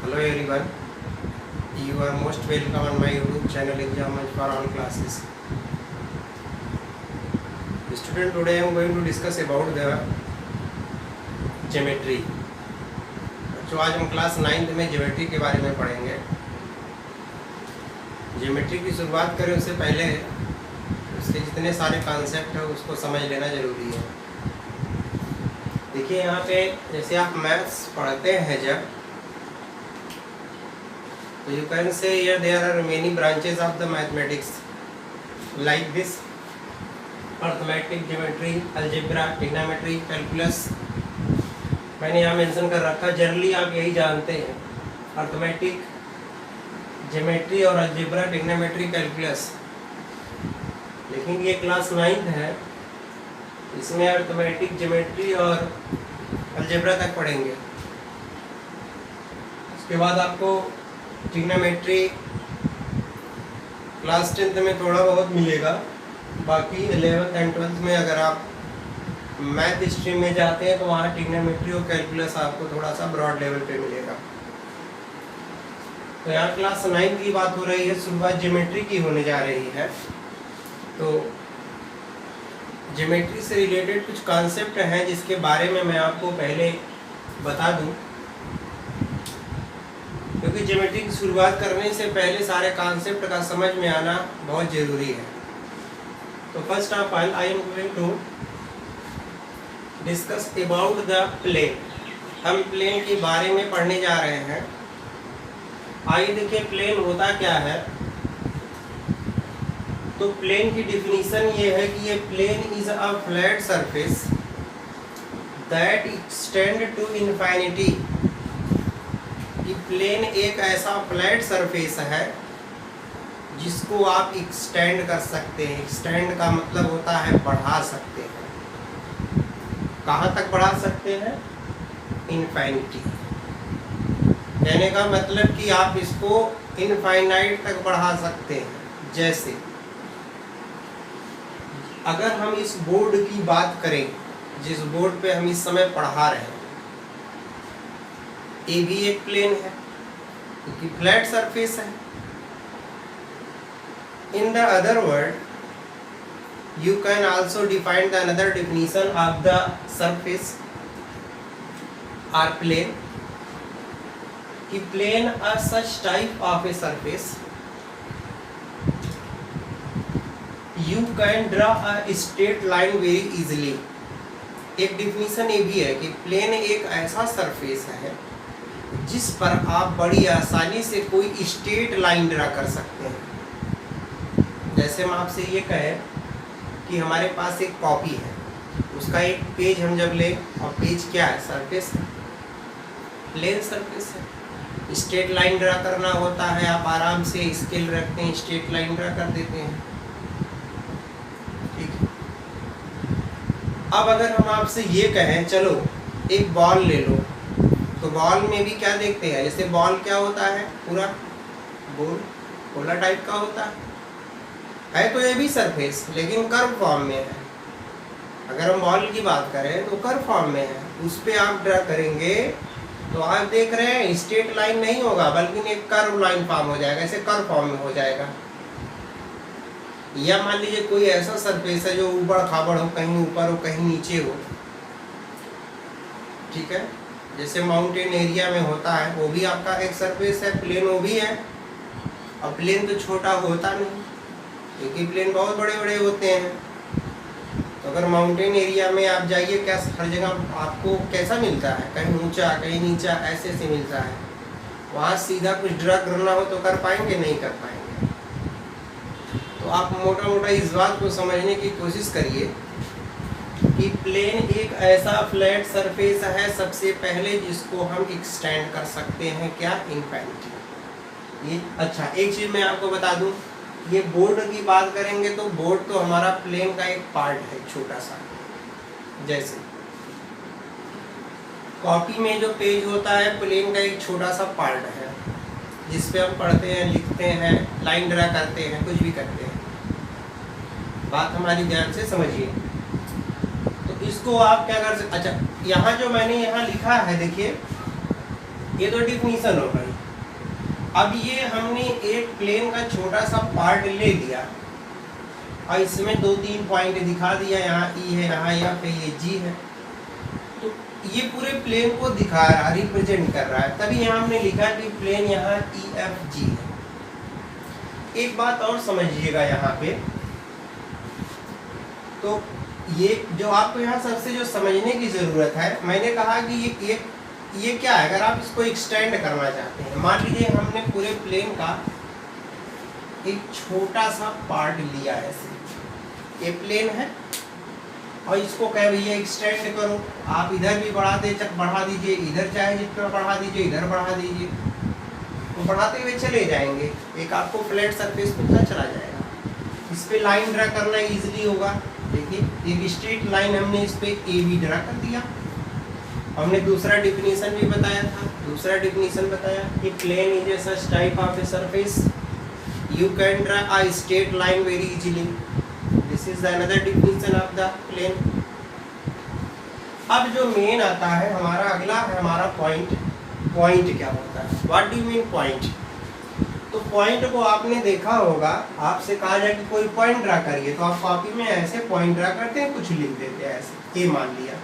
Hello everyone, you are most welcome on my YouTube channel Exam for All Classes. Student, today I am going to discuss about the geometry. तो आज हम class 9th में geometry के बारे में पढ़ेंगे। Geometry की शुरुआत करें उससे पहले उसके जितने सारे कॉन्सेप्ट है उसको समझ लेना जरूरी है। देखिए यहाँ पे जैसे आप मैथ्स पढ़ते हैं जब, तो you can say here there are many branches of the mathematics like this: arithmetic, geometry, algebra, trigonometry, calculus। मैंने यहाँ मेंशन कर रखा, जनरली आप यही जानते हैं, अर्थमेटिक, ज्योमेट्री और अलजेब्रा, ट्रिग्नोमेट्री, कैलकुलस। लेकिन ये क्लास 9th है, इसमें अर्थमेटिक, ज्योमेट्री और अलजेब्रा तक पढ़ेंगे। उसके बाद आपको ट्रिग्नोमेट्री क्लास 10th में थोड़ा बहुत मिलेगा। बाकी 11th एंड 12th में अगर आप मैथ स्ट्रीम में जाते हैं तो वहाँ ट्रिग्नोमेट्री और कैलकुलस आपको थोड़ा सा ब्रॉड लेवल पे मिलेगा। तो यहाँ क्लास 9 की बात हो रही है, शुरुआत ज्योमेट्री की होने जा रही है। तो ज्योमेट्री से रिलेटेड कुछ कॉन्सेप्ट हैं जिसके बारे में मैं आपको पहले बता दूं, क्योंकि ज्योमेट्री की शुरुआत करने से पहले सारे कॉन्सेप्ट का समझ में आना बहुत ज़रूरी है। तो first of all I am going to discuss about the plane. हम प्लेन के बारे में पढ़ने जा रहे हैं। आइए देखिए प्लेन होता क्या है। तो प्लेन की डिफिनीशन ये है कि ये plane is a flat surface that extend to infinity. कि प्लेन एक ऐसा फ्लैट सरफेस है जिसको आप एक्सटेंड कर सकते हैं। एक्सटेंड का मतलब होता है बढ़ा सकते हैं। कहाँ तक बढ़ा सकते हैं? इनफाइनिटी। कहने का मतलब कि आप इसको इनफाइनाइट तक बढ़ा सकते हैं। जैसे अगर हम इस बोर्ड की बात करें, जिस बोर्ड पे हम इस समय पढ़ा रहे हैं, ये भी एक प्लेन है क्योंकि फ्लैट सरफेस है। In the other word, you can also define the another definition of the surface or plane कि plane are such type of a surface you can draw a straight line very easily। एक definition ये भी है कि plane एक ऐसा surface है जिस पर आप बड़ी आसानी से कोई स्ट्रेट लाइन ड्रा कर सकते हैं। जैसे हम आपसे ये कहें कि हमारे पास एक कॉपी है, उसका एक पेज हम जब लें, और पेज क्या है? सरफेस है, प्लेन सरफेस है। स्ट्रेट लाइन ड्रा करना होता है, आप आराम से स्केल रखते हैं, स्ट्रेट लाइन ड्रा कर देते हैं। ठीक है। अब अगर हम आपसे ये कहें चलो एक बॉल ले लो, तो बॉल में भी क्या देखते हैं? जैसे बॉल क्या होता है? पूरा गोल गोला टाइप का होता है तो ये भी सरफेस, लेकिन कर्व फॉर्म में है। अगर हम बॉल की बात करें तो कर्व फॉर्म में है, उस पर आप ड्रा करेंगे तो आप देख रहे हैं स्ट्रेट लाइन नहीं होगा बल्कि एक कर्व लाइन फॉर्म हो जाएगा, ऐसे कर्व फॉर्म में हो जाएगा। या मान लीजिए कोई ऐसा सरफेस है जो ऊबड़ खाबड़ हो, कहीं ऊपर हो कहीं नीचे हो। ठीक है। जैसे माउंटेन एरिया में होता है, वो भी आपका एक सरफेस है, प्लेन वो भी है। और प्लेन तो छोटा होता नहीं, क्योंकि प्लेन बहुत बड़े बड़े होते हैं। तो अगर माउंटेन एरिया में आप जाइए, क्या हर जगह आपको कैसा मिलता है? कहीं ऊंचा कहीं नीचा, ऐसे ऐसे मिलता है। वहाँ सीधा कुछ ड्रा करना हो तो कर पाएंगे? नहीं कर पाएंगे। तो आप मोटा मोटा इस बात को समझने की कोशिश करिए कि प्लेन एक ऐसा फ्लैट सरफेस है सबसे पहले जिसको हम एक्सटेंड कर सकते हैं। क्या? इनफाइनिटी। ये अच्छा, एक चीज़ मैं आपको बता दूं, ये बोर्ड की बात करेंगे तो बोर्ड तो हमारा प्लेन का एक पार्ट है, छोटा सा। जैसे कॉपी में जो पेज होता है, प्लेन का एक छोटा सा पार्ट है जिस पे हम पढ़ते हैं, लिखते हैं, लाइन ड्रा करते हैं, कुछ भी करते हैं। बात हमारी ध्यान से समझिए। तो इसको आप क्या कर सकते? अच्छा, यहाँ जो मैंने यहाँ लिखा है देखिए, ये तो डिफिनीशन हो गई। अब ये हमने एक प्लेन का छोटा सा पार्ट ले लिया और इसमें 2-3 पॉइंट दिखा दिया, यहाँ ई है, यहाँ एफ है, ये जी है, तो ये पूरे प्लेन को दिखा रहा, रिप्रेजेंट कर रहा है। तभी यहाँ हमने लिखा कि प्लेन यहाँ ई एफ जी है। एक बात और समझिएगा यहाँ पे, तो ये जो आपको यहाँ सबसे जो समझने की जरूरत है, मैंने कहा कि ये क्या है, अगर आप इसको एक्सटेंड करना चाहते हैं, मान लीजिए हमने पूरे प्लेन का एक छोटा सा पार्ट लिया है, ऐसे ये प्लेन है और इसको कह भैया एक्सटेंड करो, आप इधर भी बढ़ा दीजिए, इधर चाहे जितना बढ़ा दीजिए, इधर बढ़ा दीजिए, तो बढ़ाते हुए चले जाएंगे, एक आपको फ्लैट सरफेस पता चला जाएगा। इस पे लाइन ड्रा करना इजीली होगा। देखिए एक स्ट्रेट लाइन हमने इस पे ए बी ड्रा कर दिया। हमने दूसरा डिफिनीशन भी बताया था, दूसरा डिफिनीशन बताया कि plane is a such type of a surface you can draw a straight line very easily. This is another definition of the plane. अब जो मेन आता है हमारा, अगला है हमारा पॉइंट। पॉइंट क्या होता है, what do you mean point? तो पॉइंट को आपने देखा होगा, आपसे कहा जाए कि कोई पॉइंट ड्रा करिए, तो आप कॉपी में ऐसे पॉइंट ड्रा करते हैं, कुछ लिख देते हैं ऐसे, ये मान लिया।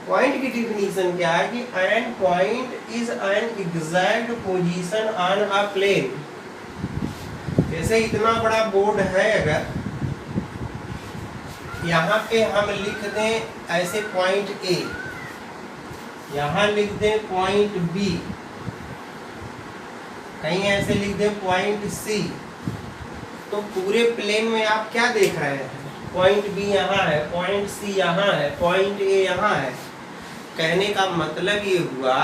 पॉइंट की डिफिनीशन क्या है कि an point is an exact position on a plane. जैसे इतना बड़ा बोर्ड है, अगर यहाँ पे हम लिख दें ऐसे पॉइंट ए, यहाँ लिख दें पॉइंट बी, कहीं ऐसे लिख दें पॉइंट सी, तो पूरे प्लेन में आप क्या देख रहे हैं, पॉइंट बी यहाँ है, पॉइंट सी यहाँ है, पॉइंट ए यहाँ है। कहने का मतलब ये हुआ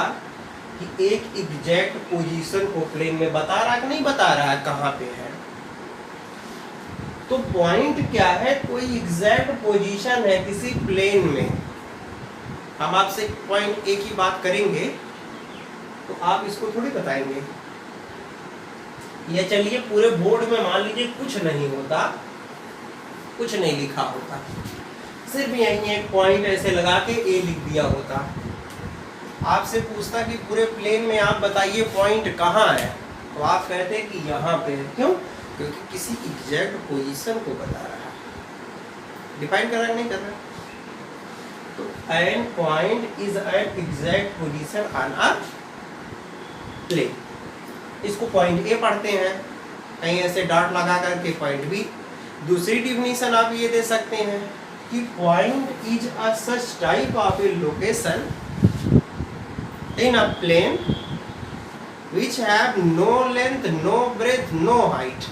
कि एक एग्जैक्ट पोजीशन को प्लेन में बता रहा है कि नहीं बता रहा है, कहाँ पे है। तो पॉइंट क्या है, कोई एग्जैक्ट पोजीशन है किसी प्लेन में। हम आपसे पॉइंट ए की बात करेंगे तो आप इसको थोड़ी बताएंगे। ये चलिए पूरे बोर्ड में मान लीजिए कुछ नहीं होता, कुछ नहीं लिखा होता, सिर्फ यहीं एक पॉइंट ऐसे लगा के ए लिख दिया होता। आपसे पूछता कि पूरे प्लेन में आप बताइए पॉइंट कहाँ है, तो आप कहते हैं कि यहाँ पे है। क्यों? क्योंकि किसी एग्जैक्ट पोजीशन को बता रहा है, डिफाइन कर रहा है, नहीं कर रहा। तो an point is an exact position on a plane. इसको पॉइंट ए पढ़ते हैं, कहीं ऐसे डॉट लगा करके पॉइंट बी। दूसरी डिफिनीशन आप ये दे सकते हैं कि point is a such type of a location in a plane which have no length, no breadth, no height।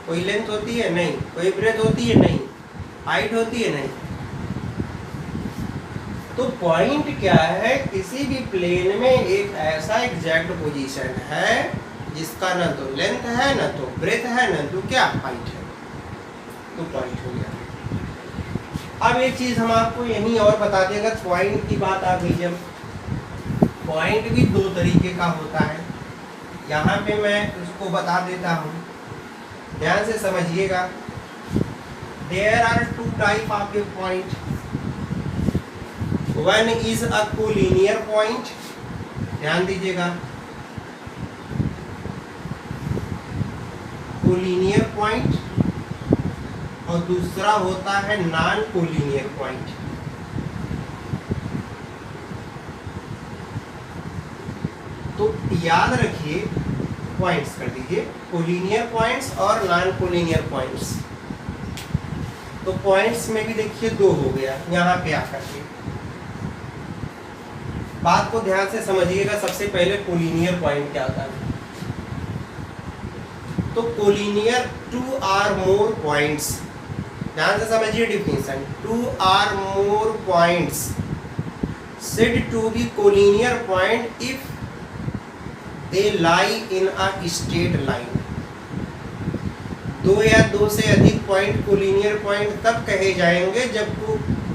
कोई लेंथ होती है नहीं, कोई ब्रेथ होती है नहीं, हाइट होती है नहीं। तो पॉइंट क्या है, किसी भी प्लेन में एक ऐसा एग्जैक्ट पोजीशन है जिसका न तो लेंथ है, न तो ब्रेथ है, न तो क्या हाइट है, तो पॉइंट हो गया। अब एक चीज हम आपको यहीं और बता दें, अगर पॉइंट की बात आ गई, जब पॉइंट भी दो तरीके का होता है, यहाँ पे मैं उसको बता देता हूँ, ध्यान से समझिएगा। There are two type of a point, one is a collinear point, ध्यान दीजिएगा, कोलिनियर पॉइंट, और दूसरा होता है नॉन कोलिनियर पॉइंट। तो याद रखिए, पॉइंट्स कर दीजिए, कोलिनियर पॉइंट्स और नॉन कोलिनियर पॉइंट्स। तो पॉइंट्स में भी देखिए दो हो गया यहाँ पे आकर के। बात को ध्यान से समझिएगा। सबसे पहले कोलिनियर पॉइंट क्या होता है, तो collinear two or more points, ध्यान से समझिए definition, two or more points said to be collinear point if they lie in a straight line। दो या दो से अधिक पॉइंट कोलिनियर पॉइंट तब कहे जाएंगे जब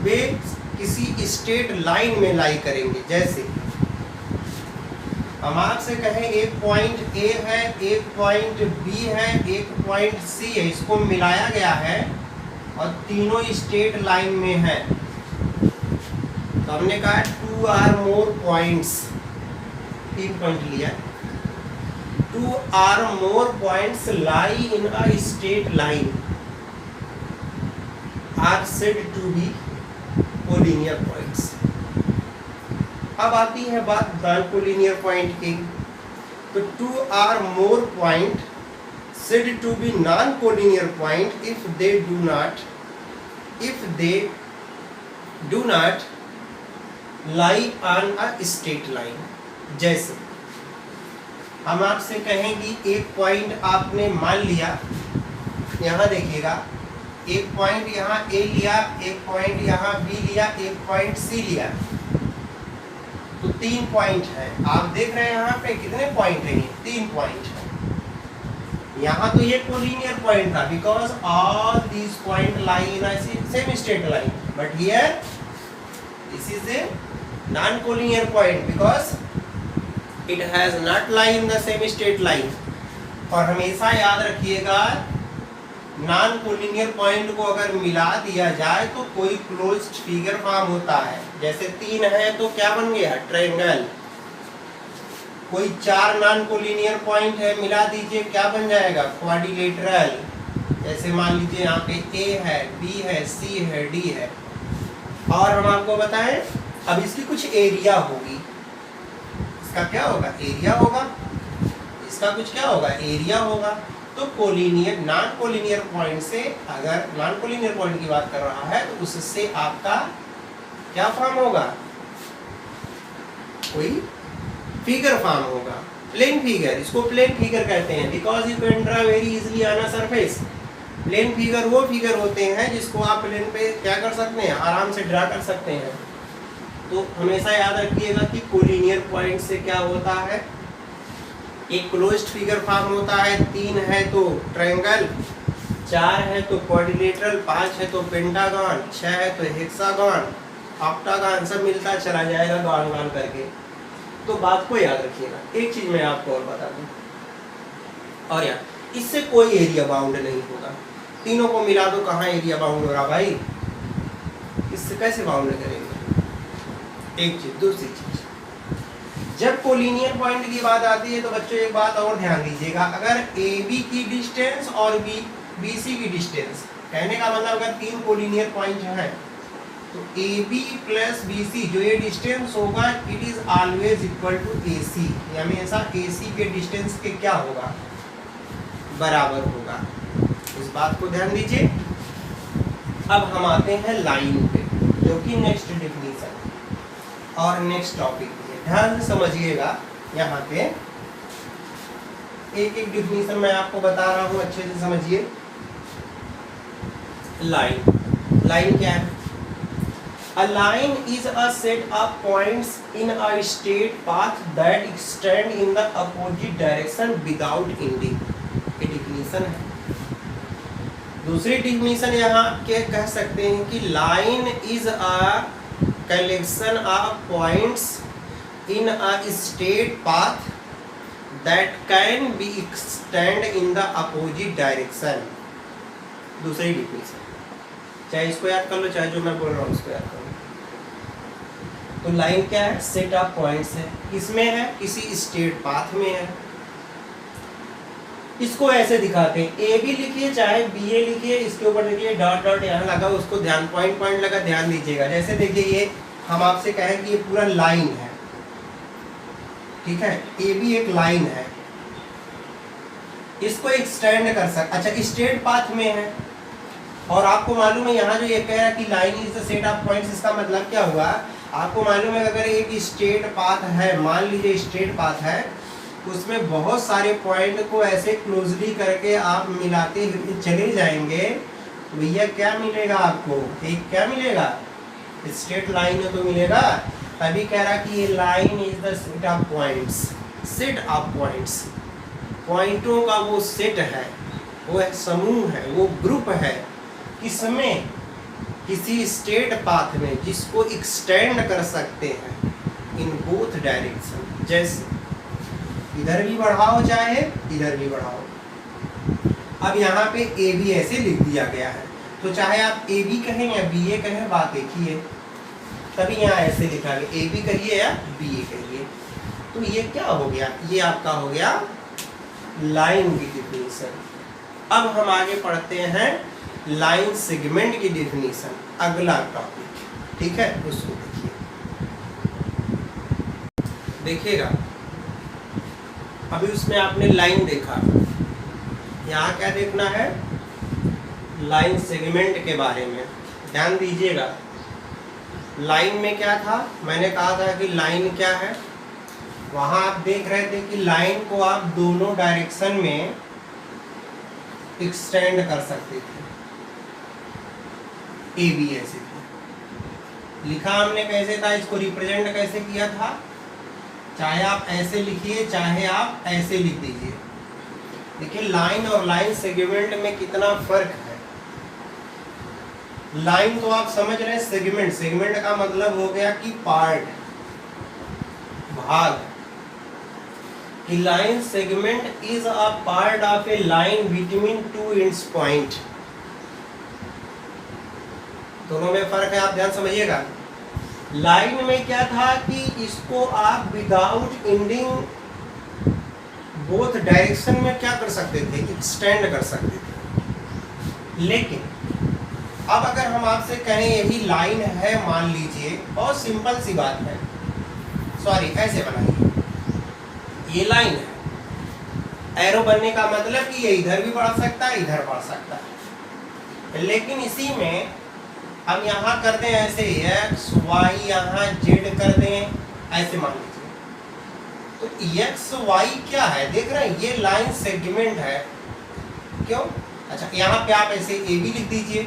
वे किसी स्ट्रेट लाइन में लाई करेंगे। जैसे हम आपसे कहें एक पॉइंट ए है, एक पॉइंट बी है, एक पॉइंट सी है, इसको मिलाया गया है और तीनों स्ट्रेट लाइन में है, तो हमने कहा two or more points, 3 point लिया। 2 or more points lie in a straight line are said to be collinear points. अब आती है बात नॉन कोलिनियर पॉइंट की। तो 2 or more point said to be non collinear point if they do not lie on a straight line। जैसे हम आपसे कहेंगे एक पॉइंट आपने मान लिया, यहाँ देखिएगा, एक पॉइंट यहाँ ए लिया, एक पॉइंट यहाँ बी लिया, एक पॉइंट सी लिया, तो 3 पॉइंट है। आप देख रहे हैं यहाँ पे कितने पॉइंट है? 3 पॉइंट है। यहाँ तो ये कोलिनियर पॉइंट था because all these point lie in a same straight line, but here this is a non collinear point because it has not lie in the same straight line. और हमेशा याद रखिएगा, non collinear point को अगर मिला दिया जाए तो कोई क्लोज्ड फिगर फॉर्म होता है। जैसे 3 है तो क्या बन गया? ट्रायंगल। कोई 4 नॉन कोलिनियर पॉइंट है, मिला दीजिए, क्या बन जाएगा? क्वाड्रिलेटरल। जैसे मान लीजिए यहाँ पे ए है, बी है, सी है, डी है। और हम आपको बताएं, अब इसकी कुछ एरिया होगी। इसका क्या होगा? एरिया होगा। इसका कुछ क्या होगा? एरिया होगा। तो कोलिनियर नॉन कोलिनियर पॉइंट से, अगर नॉन कोलिनियर पॉइंट की बात कर रहा है तो उससे आपका क्या फॉर्म होगा? कोई फिगर फॉर्म होगा, प्लेन फिगर। इसको प्लेन फिगर कहते हैं because you can draw very easily on a surface. Plane figure वो फिगर होते हैं जिसको आप प्लेन पे क्या कर सकते हैं? आराम से ड्रा कर सकते हैं। तो हमेशा याद रखिएगा कि कोलिनियर पॉइंट से क्या होता है? एक क्लोज्ड फिगर फॉर्म होता है। 3 है तो ट्रायंगल, 4 है तो क्वाड्रिलेटरल, 5 है तो पेंटागन, 6 है तो हेक्सागन, ऑक्टागन, सब मिलता चला जाएगा गॉन गॉन करके। तो बात को याद रखिएगा। एक चीज मैं आपको और बता दूं, और यार इससे कोई एरिया बाउंड नहीं होगा। तीनों को मिला दो, कहाँ एरिया बाउंड हो रहा भाई? इससे कैसे बाउंड करेंगे? एक चीज। दूसरी चीज, जब कोलिनियर पॉइंट की बात आती है तो बच्चों एक बात और ध्यान दीजिएगा, अगर ए बी की डिस्टेंस और बी सी की डिस्टेंस, कहने का मतलब अगर 3 कोलिनियर पॉइंट हैं तो A B plus B C जो ये डिस्टेंस होगा, it is always equal to A C. हमेशा ए सी के डिस्टेंस के क्या होगा? बराबर होगा। इस बात को ध्यान दीजिए। अब हम आते हैं लाइन पे, जो कि नेक्स्ट डेफिनेशन और नेक्स्ट टॉपिक। ध्यान से समझिएगा, यहाँ पे एक एक डिफिनीशन मैं आपको बता रहा हूँ, अच्छे से समझिए। लाइन, लाइन क्या है? A line is a set of points in a straight path that extend in the opposite direction without ending। ये डिफिनीशन है। दूसरी डिफिनीशन यहाँ के कह सकते हैं कि line is a collection of points in a straight path that can be extend in the opposite direction। दूसरी डिफिनीशन, चाहे इसको याद कर लो, चाहे जो मैं बोल रहा हूँ उसको याद कर लो। तो लाइन क्या है? सेट ऑफ पॉइंट्स है। किसमें है? किसी स्ट्रेट पाथ में है। इसको ऐसे दिखाते हैं, ए बी लिखिए चाहे बी ए लिखिए, इसके ऊपर देखिए डॉट डॉट यहाँ लगा, उसको ध्यान पॉइंट पॉइंट लगा, ध्यान दीजिएगा। जैसे देखिए ये हम आपसे कहें कि ये पूरा लाइन है, ठीक है? ए बी एक लाइन है, इसको एक्सटेंड कर सकते। अच्छा, स्ट्रेट पाथ में है और आपको मालूम है यहाँ जो ये कह रहा है कि line is the set of points, इसका मतलब क्या हुआ? आपको मालूम है अगर एक स्ट्रेट पाथ है, मान लीजिए स्ट्रेट पाथ है, उसमें बहुत सारे पॉइंट को ऐसे क्लोजली करके आप मिलाते हुए चले जाएंगे, तो भैया क्या मिलेगा आपको? एक क्या मिलेगा? स्ट्रेट लाइन तो मिलेगा। तभी कह रहा कि ये line is the set of points. Set of points, पॉइंटों का वो सेट है, वो समूह है, वो ग्रुप है। किसमें? किसी स्ट्रेट पाथ में, जिसको एक्सटेंड कर सकते हैं इन बोथ डायरेक्शन। जैसे इधर भी बढ़ाओ चाहे इधर भी बढ़ाओ। अब यहाँ पे ए बी ऐसे लिख दिया गया है, तो चाहे आप ए बी कहें या बी ए कहें, बात एक ही है। तभी यहाँ ऐसे लिखा गया, ए बी कहिए या बी ए कहिए। तो ये क्या हो गया? ये आपका हो गया लाइन की डिफिनीशन। अब हम आगे पढ़ते हैं लाइन सेगमेंट की डिफिनीशन, अगला टॉपिक, ठीक है। उसको देखिएगा। अभी उसमें आपने लाइन देखा, यहाँ क्या देखना है, लाइन सेगमेंट के बारे में ध्यान दीजिएगा। लाइन में क्या था, मैंने कहा था कि लाइन क्या है, वहां आप देख रहे थे कि लाइन को आप दोनों डायरेक्शन में एक्सटेंड कर सकते थे, ए बी ऐसे थे। लिखा हमने कैसे था, इसको रिप्रेजेंट कैसे किया था, चाहे आप ऐसे लिखिए चाहे आप ऐसे लिख दीजिए। देखिए लाइन और लाइन सेगमेंट में कितना फर्क है। लाइन तो आप समझ रहे हैं, सेगमेंट, सेगमेंट का मतलब हो गया कि पार्ट, भाग। कि line segment is a part of A line between two ends point. दोनों में फर्क है, आप ध्यान समझिएगा। लाइन में क्या था कि इसको आप विदाउट एंडिंग बोथ डायरेक्शन में क्या कर सकते थे, एक्सटेंड कर सकते थे। लेकिन अब अगर हम आपसे कहें यही लाइन है, मान लीजिए, बहुत सिंपल सी बात है, सॉरी ऐसे बनाइए, ये लाइन है, एरो बनने का मतलब कि ये इधर भी बढ़ सकता है इधर बढ़ सकता है। लेकिन इसी में हम यहाँ कर दें ऐसे x y, यहाँ z कर दें ऐसे, मान लीजिए, तो x y क्या है, देख रहे हैं, ये लाइन सेगमेंट है। क्यों? अच्छा, यहाँ पे आप ऐसे ए बी लिख दीजिए,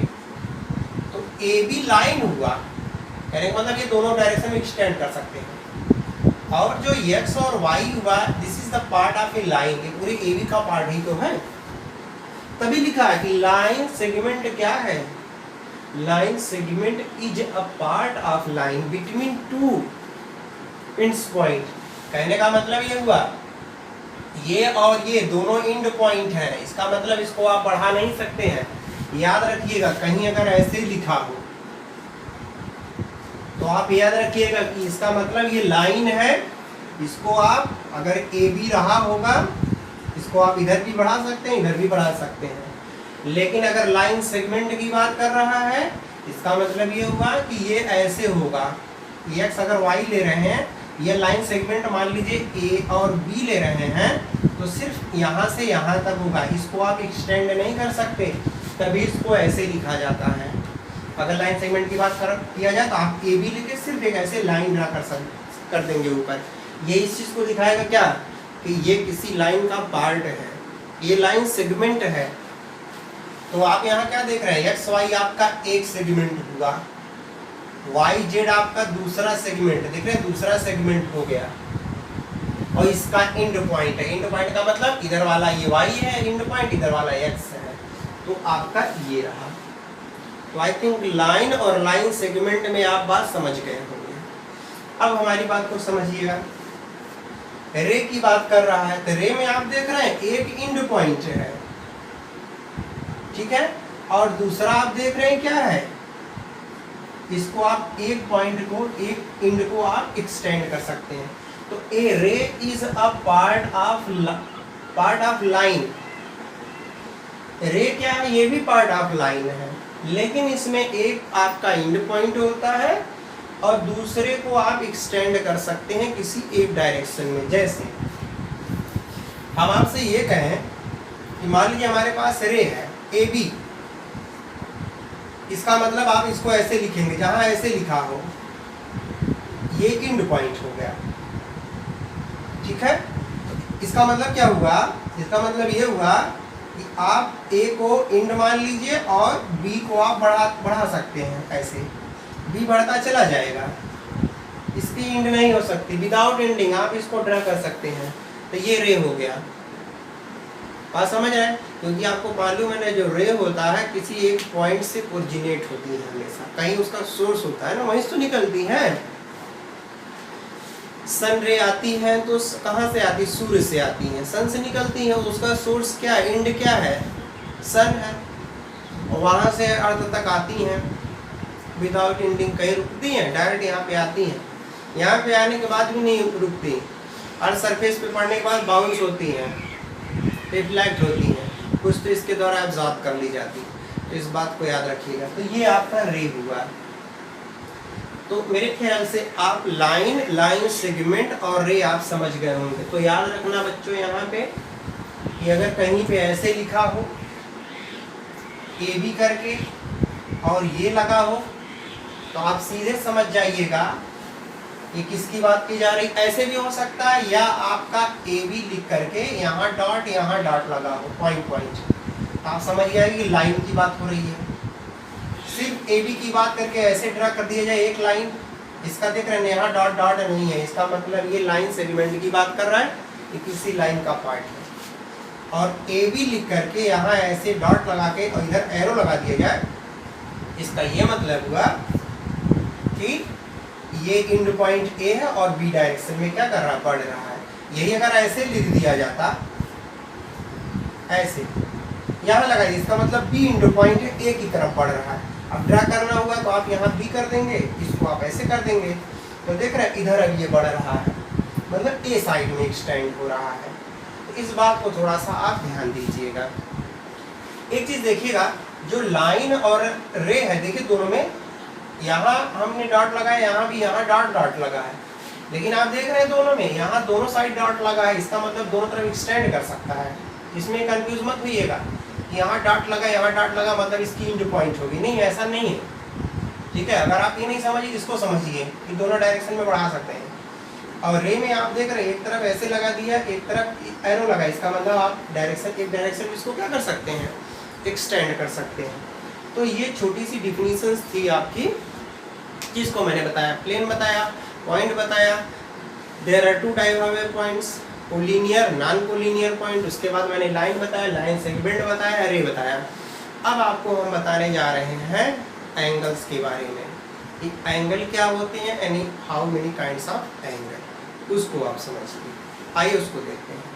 तो ए बी लाइन हुआ, कहने का मतलब ये दोनों डायरेक्शन में एक्सटेंड कर सकते हैं। और जो x और y हुआ, this is the part of A line, ये पूरे ए बी का पार्ट ही तो है। तभी लिखा है कि लाइन सेगमेंट क्या है, line segment is a part of line between two ends point. कहने का मतलब ये हुआ, ये और ये दोनों एंड पॉइंट है, इसका मतलब इसको आप बढ़ा नहीं सकते हैं। याद रखिएगा, कहीं अगर ऐसे लिखा हो तो आप याद रखिएगा कि इसका मतलब ये लाइन है, इसको आप अगर ए बी रहा होगा, इसको आप इधर भी बढ़ा सकते हैं इधर भी बढ़ा सकते हैं। लेकिन अगर लाइन सेगमेंट की बात कर रहा है, इसका मतलब ये हुआ कि ये ऐसे होगा, x अगर y ले रहे हैं, ये लाइन सेगमेंट मान लीजिए a और b ले रहे हैं, तो सिर्फ यहाँ से यहाँ तक होगा, इसको आप एक्सटेंड नहीं कर सकते, तभी इसको ऐसे लिखा जाता है। अगर लाइन सेगमेंट की बात किया जाए तो आप ए बी लिखे सिर्फ एक ऐसे लाइन ड्रा कर देंगे ऊपर। ये इस चीज़ को दिखाएगा क्या, कि ये किसी लाइन का पार्ट है, ये लाइन सेगमेंट है। तो आप यहाँ क्या देख रहे हैं, एक्स वाई आपका एक सेगमेंट हुआ, वाई जेड आपका दूसरा सेगमेंट, देख रहे हैं दूसरा सेगमेंट हो गया, और इसका एंड पॉइंट है। एंड पॉइंट का मतलब इधर वाला ये वाई है एंड पॉइंट, इधर वाला एक्स है, तो आपका ये रहा। तो आई थिंक लाइन और लाइन सेगमेंट में आप बात समझ गए होंगे। अब हमारी बात को समझिएगा, रे की बात कर रहा है, तो रे में आप देख रहे हैं एक एंड पॉइंट है, ठीक है, और दूसरा आप देख रहे हैं क्या है, इसको आप एक पॉइंट को, एक एंड को आप एक्सटेंड कर सकते हैं। तो ए रे is a part of line. रे क्या है, ये भी पार्ट ऑफ लाइन है, लेकिन इसमें एक आपका एंड पॉइंट होता है और दूसरे को आप एक्सटेंड कर सकते हैं किसी एक डायरेक्शन में। जैसे हम आपसे ये कहें कि मान लीजिए हमारे पास रे है ए बी, इसका मतलब आप इसको ऐसे लिखेंगे, जहां ऐसे लिखा हो, ये एंड पॉइंट हो गया, ठीक है। इसका मतलब क्या हुआ, इसका मतलब ये हुआ कि आप ए को एंड मान लीजिए और बी को आप बढ़ा सकते हैं, ऐसे बी बढ़ता चला जाएगा, इसकी एंड नहीं हो सकती, विदाउट एंडिंग आप इसको ड्रा कर सकते हैं। तो ये रे हो गया, बात समझ रहे हैं, क्योंकि आपको मालूम है ना, जो रे होता है किसी एक पॉइंट से ओरिजिनेट होती है, हमेशा कहीं उसका सोर्स होता है ना, वहीं से तो निकलती है। सन रे आती है तो कहाँ से आती, सूर्य से आती है, सन से निकलती है, उसका सोर्स क्या, एंड क्या है, सन है, और वहाँ से अर्थ तक आती हैं विदाउट एंडिंग, कहीं रुकती हैं, डायरेक्ट यहाँ पे आती हैं, यहाँ पे आने के बाद भी नहीं रुकती, अर्थ सरफेस पे पड़ने के बाद बाउंस होती हैं, रिफ्लेक्ट होती हैं, कुछ तो इसके द्वारा एब्जॉर्ब कर ली जाती है। तो इस बात को याद रखिएगा। तो ये आपका रे हुआ। तो मेरे ख्याल से आप लाइन सेगमेंट और रे आप समझ गए होंगे। तो याद रखना बच्चों यहाँ पे कि अगर कहीं पे ऐसे लिखा हो ए बी करके और ये लगा हो तो आप सीधे समझ जाइएगा ये किसकी बात की जा रही। ऐसे भी हो सकता है या आपका ए बी लिख करके यहाँ डॉट लगा हो पॉइंट, तो आप समझ गए कि लाइन की बात हो रही है। सिर्फ ए बी की बात करके ऐसे ड्रा कर दिया जाए एक लाइन, इसका देख रहे हैं यहाँ डॉट नहीं है, इसका मतलब ये लाइन सेगमेंट की बात कर रहा है, ये किसी लाइन का पार्ट है। और ए बी लिख करके यहाँ ऐसे डॉट लगा के और इधर एरो लगा दिया जाए, इसका ये मतलब हुआ कि ये एंड पॉइंट ए है और बी डायरेक्शन में क्या कर रहा है, बढ़ रहा है। यही अगर ऐसे लिख दिया जाता, ऐसे यहाँ लगा, इसका मतलब बी एंड पॉइंट ए की तरफ बढ़ रहा है। अब ड्रा करना होगा तो आप यहाँ बी कर देंगे, इसको आप ऐसे कर देंगे, तो देख रहे हैं इधर अब ये बढ़ रहा है, मतलब ए साइड में एक्सटेंड हो रहा है। तो इस बात को थोड़ा सा आप ध्यान दीजिएगा। एक चीज देखिएगा, जो लाइन और रे है, देखिए दोनों में यहाँ हमने डॉट लगाया, यहाँ भी यहाँ डॉट लगा है, लेकिन आप देख रहे हैं दोनों में यहाँ दोनों साइड डॉट लगा है, इसका मतलब दोनों तरफ एक्सटेंड कर सकता है। इसमें कंफ्यूज मत होइएगा कि यहाँ डॉट लगा मतलब इसकी एंड पॉइंट होगी, नहीं, ऐसा नहीं है। ठीक है, अगर आप ये नहीं समझिए, इसको समझिए कि दोनों डायरेक्शन में बढ़ा सकते हैं। और रे में आप देख रहे हैं एक तरफ ऐसे लगा दिया, एक तरफ एरो लगा, इसका मतलब आप एक डायरेक्शन इसको क्या कर सकते हैं, एक्सटेंड कर सकते हैं। तो ये छोटी सी डिफिनीशंस थी आपकी, जिसको मैंने बताया, प्लेन बताया, पॉइंट बताया। There are 2 type of points, collinear, non collinear point. उसके बाद मैंने लाइन बताया, लाइन सेगमेंट बताया, रे बताया। अब आपको हम बताने जा रहे हैं एंगल्स के बारे में। एंगल क्या होते हैं, यानी how many kinds of angle, उसको आप समझिए। आइए उसको देखते हैं।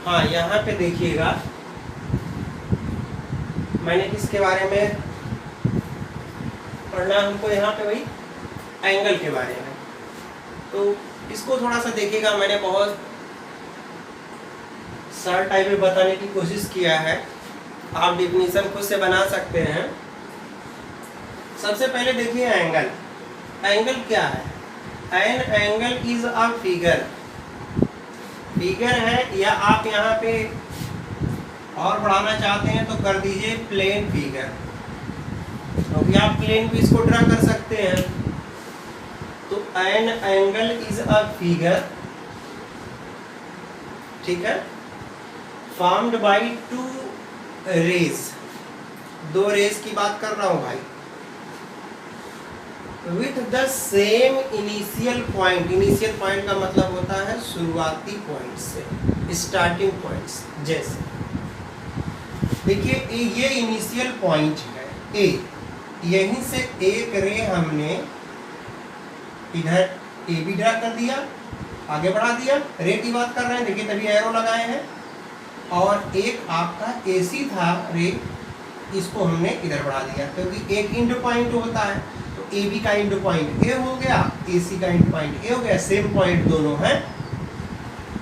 हाँ, यहाँ पे देखिएगा मैंने किसके बारे में पढ़ना, हमको यहाँ पे वही एंगल के बारे में। तो इसको थोड़ा सा देखिएगा, मैंने बहुत शॉर्ट टाइप में बताने की कोशिश किया है, आप डिफिनीशन खुद से बना सकते हैं। सबसे पहले देखिए एंगल। एंगल क्या है? An angle is a figure है, या आप यहाँ पे और बढ़ाना चाहते हैं तो कर दीजिए प्लेन फिगर, क्योंकि तो आप प्लेन भी इसको ड्रा कर सकते हैं। तो an angle is a figure, ठीक है, फॉर्म्ड बाय 2 रेज, 2 रेज की बात कर रहा हूं भाई, with the same initial point. Initial point का मतलब होता है शुरुआती पॉइंट से, स्टार्टिंग पॉइंट्स। जैसे देखिए ये इनिशियल पॉइंट है ए, यहीं से एक रे हमने इधर ए बी ड्रा कर दिया, आगे बढ़ा दिया, रे की बात कर रहे हैं, देखिए तभी एरो लगाए हैं। और एक आपका ए सी था रे, इसको हमने इधर बढ़ा दिया, क्योंकि एक एंड पॉइंट होता है, तो ए बी का एंड पॉइंट ए हो गया, ए सी का एंड पॉइंट ए हो गया, सेम पॉइंट दोनों हैं।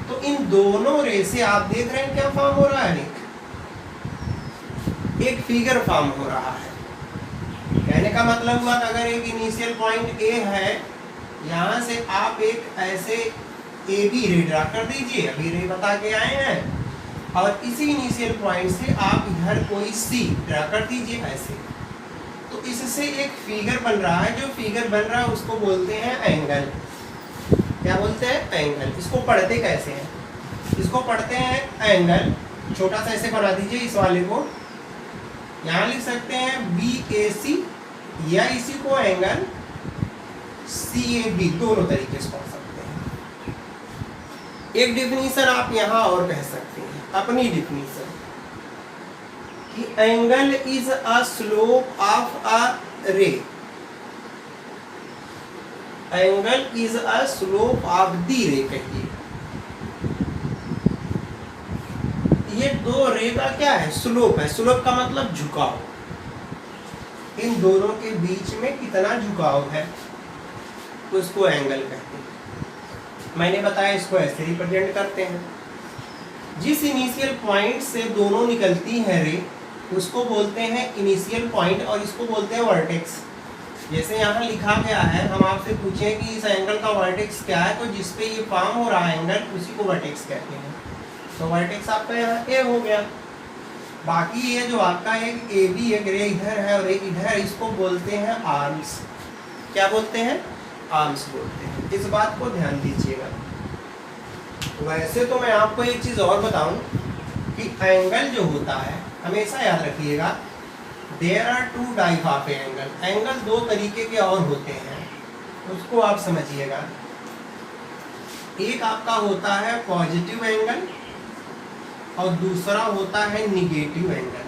तो इन दोनों रे से आप देख रहे हैं क्या फॉर्म हो रहा है, एक फिगर फॉर्म हो रहा है। कहने का मतलब हुआ कि अगर एक इनिशियल पॉइंट ए है, यहाँ से आप एक ऐसे ए बी रे ड्रा कर दीजिए, अभी रे बता के आए हैं, और इसी इनिशियल पॉइंट से आप इधर कोई सी ड्रा कर दीजिए ऐसे। तो इससे एक फिगर बन रहा है, जो फिगर बन रहा है उसको बोलते हैं एंगल। क्या बोलते हैं? एंगल। इसको पढ़ते कैसे हैं? इसको पढ़ते हैं एंगल, छोटा सा ऐसे बना दीजिए इस वाले को, यहाँ लिख सकते हैं बी ए सी, या इसी को एंगल सी ए बी, दोनों तरीके से पढ़ सकते हैं। एक डिफिनीशन आप यहाँ और कह सकते हैं, अपनी डिफिनीशन, कि angle is a slope of a ray. Angle is a slope of the ray कहिए। ये 2 रे का क्या है? स्लोप है। स्लोप का मतलब झुकाव, इन दोनों के बीच में कितना झुकाव है, उसको एंगल कहते हैं। मैंने बताया इसको ऐसे रिप्रेजेंट करते हैं। जिस इनिशियल पॉइंट से दोनों निकलती हैं रे उसको बोलते हैं इनिशियल पॉइंट और इसको बोलते हैं वर्टेक्स। जैसे यहाँ लिखा गया है, हम आपसे पूछें कि इस एंगल का वर्टेक्स क्या है, तो जिसपे ये फॉर्म हो रहा है एंगल उसी को वर्टेक्स कहते हैं। तो वर्टेक्स आपका यहाँ ए हो गया। बाकी ये जो आपका एक ए बी एक रे इधर है और एक इधर है, इसको बोलते हैं आर्म्स। क्या बोलते हैं? आर्म्स बोलते हैं। इस बात को ध्यान दीजिएगा। वैसे तो मैं आपको एक चीज़ और बताऊं कि एंगल जो होता है हमेशा याद रखिएगा, there are two type of angle. Angle दो तरीके के और होते हैं, उसको आप समझिएगा। एक आपका होता है पॉजिटिव एंगल और दूसरा होता है निगेटिव एंगल।